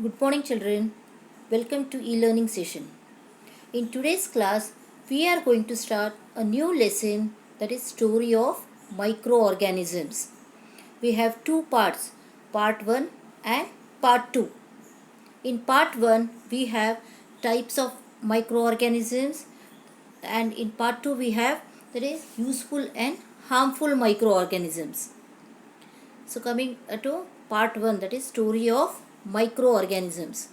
Good morning, children. Welcome to e-learning session. In today's class, we are going to start a new lesson, that is story of microorganisms. We have two parts, part 1 and part 2. In part 1, we have types of microorganisms, and in part 2 we have, that is, useful and harmful microorganisms. So coming to part 1, that is story of microorganisms.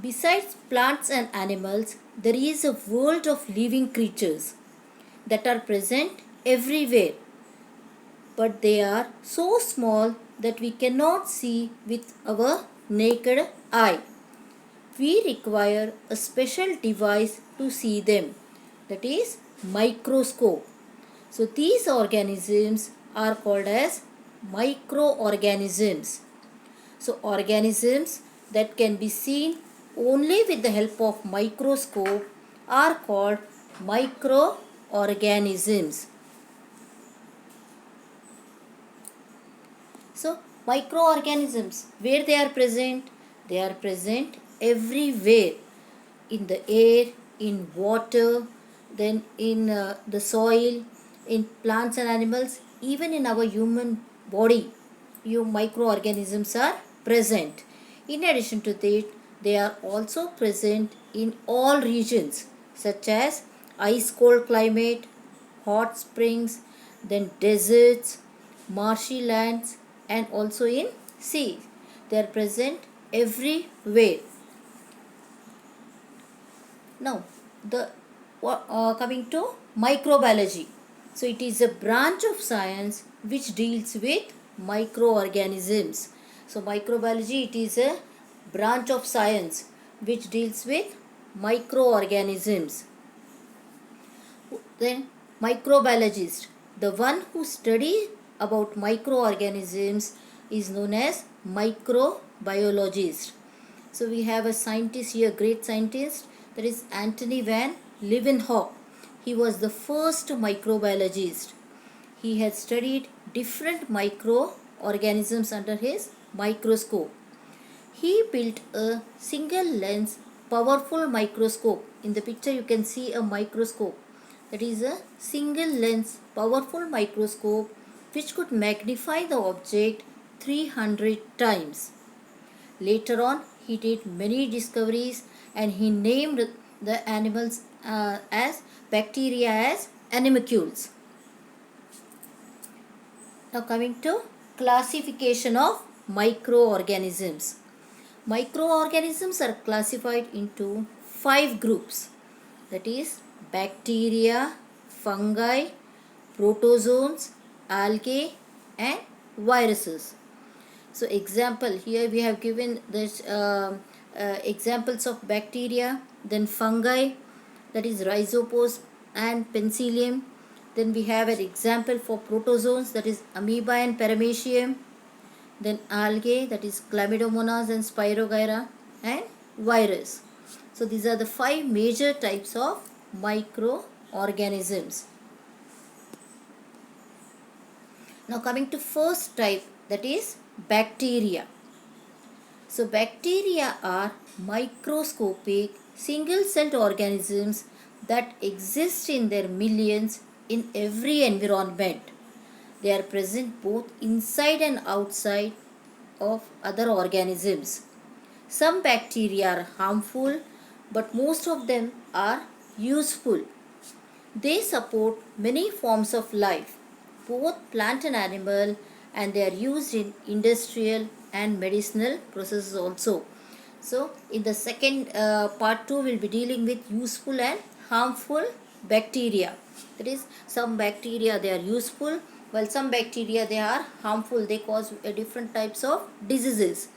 Besides plants and animals, there is a world of living creatures that are present everywhere, but they are so small that we cannot see with our naked eye. We require a special device to see them, that is microscope. So these organisms are called as microorganisms. So organisms that can be seen only with the help of microscope are called microorganisms. So microorganisms, where they are present? They are present everywhere, in the air, in water, then in the soil, in plants and animals, even in our human body. Microorganisms are present. In addition to that, they are also present in all regions, such as ice cold climate, hot springs, then deserts, marshy lands, and also in sea. They are present everywhere. Now, coming to microbiology. So, it is a branch of science which deals with microorganisms. So, microbiology, it is a branch of science which deals with microorganisms. Then, microbiologist, the one who studies about microorganisms, is known as microbiologist. So we have a scientist here, great scientist, that is Antony van Leeuwenhoek. He was the first microbiologist. He had studied different microorganisms under his microscope. He built a single lens powerful microscope. In the picture you can see a microscope. That is a single lens powerful microscope which could magnify the object 300 times. Later on, he did many discoveries and he named the animals as bacteria as animalcules. Now coming to classification of microorganisms. Microorganisms are classified into 5 groups, that is bacteria, fungi, protozoans, algae and viruses. So example, here we have given this examples of bacteria, then fungi, that is rhizopus and penicillium. Then we have an example for protozoans, that is amoeba and paramecium. Then algae, that is chlamydomonas and spirogyra, and virus. So these are the 5 major types of microorganisms. Now coming to first type, that is bacteria. So bacteria are microscopic single-celled organisms that exist in their millions in every environment. They are present both inside and outside of other organisms. Some bacteria are harmful, but most of them are useful. They support many forms of life, both plant and animal, and they are used in industrial and medicinal processes also. So in the second part 2 we will be dealing with useful and harmful bacteria. That is, some bacteria they are useful, while some bacteria they are harmful. They cause different types of diseases.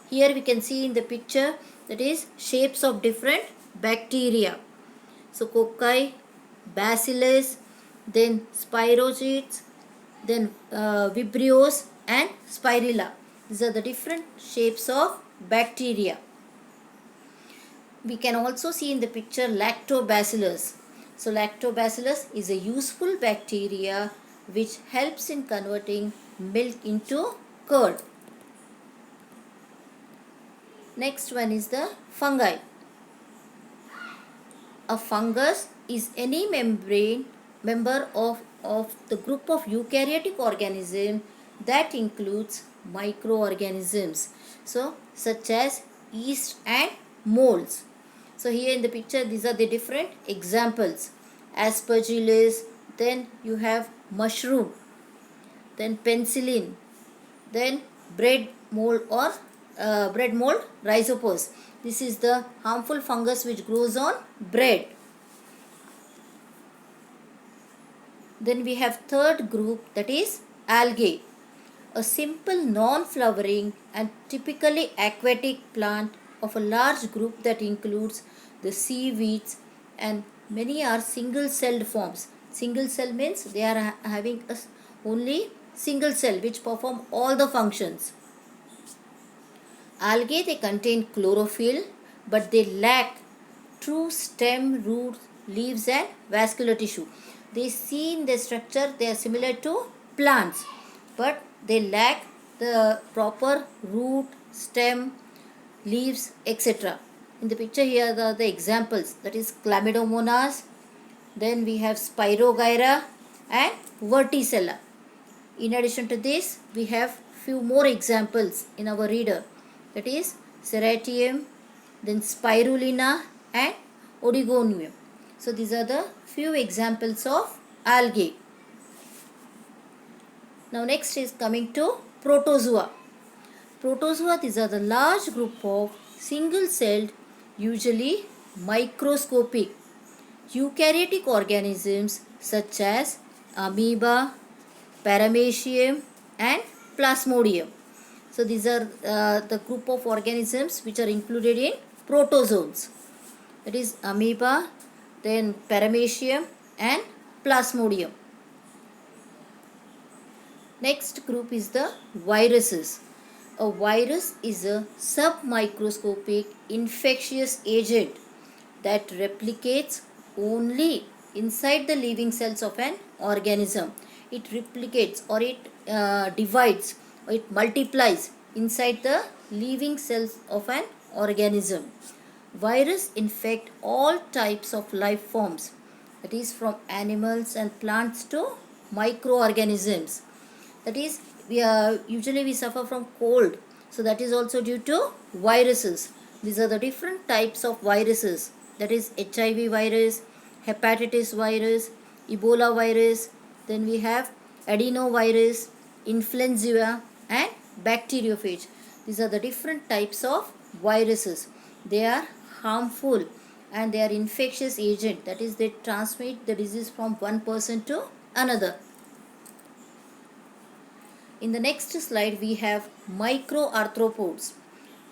Here we can see in the picture, that is shapes of different bacteria. So cocci, bacillus, then spirochetes, then vibrios and spirilla. These are the different shapes of bacteria. We can also see in the picture lactobacillus. So lactobacillus is a useful bacteria which helps in converting milk into curd. Next one is the fungi. A fungus is any member of the group of eukaryotic organisms that includes microorganisms. So, such as yeast and molds. So, here in the picture, these are the different examples. Aspergillus, then you have mushroom, then penicillin, then bread mold or bread mold rhizopus. This is the harmful fungus which grows on bread. Then we have third group, that is algae, a simple non-flowering and typically aquatic plant of a large group that includes the seaweeds, and many are single-celled forms. Single cell means they are having only single cell which perform all the functions. Algae, they contain chlorophyll, but they lack true stem, roots, leaves and vascular tissue. They see in their structure they are similar to plants, but they lack the proper root, stem, leaves, etc. In the picture here are the examples, that is Chlamydomonas, then we have Spirogyra and Verticella. In addition to this, we have few more examples in our reader, that is Serratium, then Spirulina and Oregonium. So these are the few examples of algae. Now next is coming to protozoa. Protozoa, these are the large group of single-celled, usually microscopic, eukaryotic organisms such as amoeba, paramecium and plasmodium. So these are the group of organisms which are included in protozoans. That is amoeba, then paramecium and plasmodium. Next group is the viruses. A virus is a submicroscopic infectious agent that replicates only inside the living cells of an organism. It replicates or it divides or it multiplies inside the living cells of an organism. Virus infect all types of life forms, that is from animals and plants to microorganisms. That is, usually we suffer from cold, so that is also due to viruses. These are the different types of viruses, that is HIV virus, hepatitis virus, Ebola virus, then we have adenovirus, influenza and bacteriophage. These are the different types of viruses. They are harmful and they are infectious agent, that is they transmit the disease from one person to another. In the next slide we have microarthropods.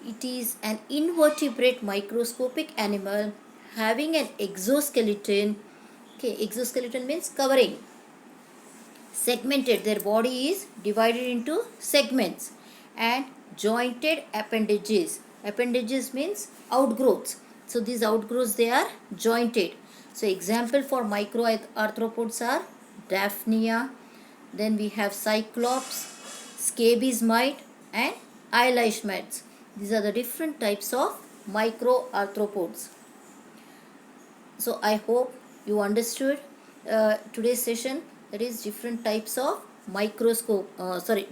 It is an invertebrate microscopic animal having an exoskeleton. Okay, exoskeleton means covering. Segmented, their body is divided into segments, and jointed appendages. Appendages means outgrowths. So these outgrowths, they are jointed. So example for microarthropods are Daphnia, then we have Cyclops, scabies mite and eyelash mites. These are the different types of microarthropods. So I hope you understood today's session, that is different types of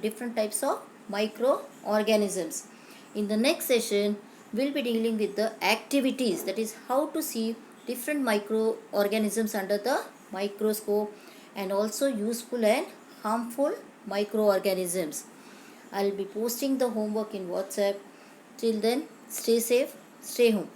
different types of microorganisms. In the next session we'll be dealing with the activities, that is how to see different microorganisms under the microscope, and also useful and harmful microorganisms. I'll be posting the homework in WhatsApp. Till then, stay safe, stay home.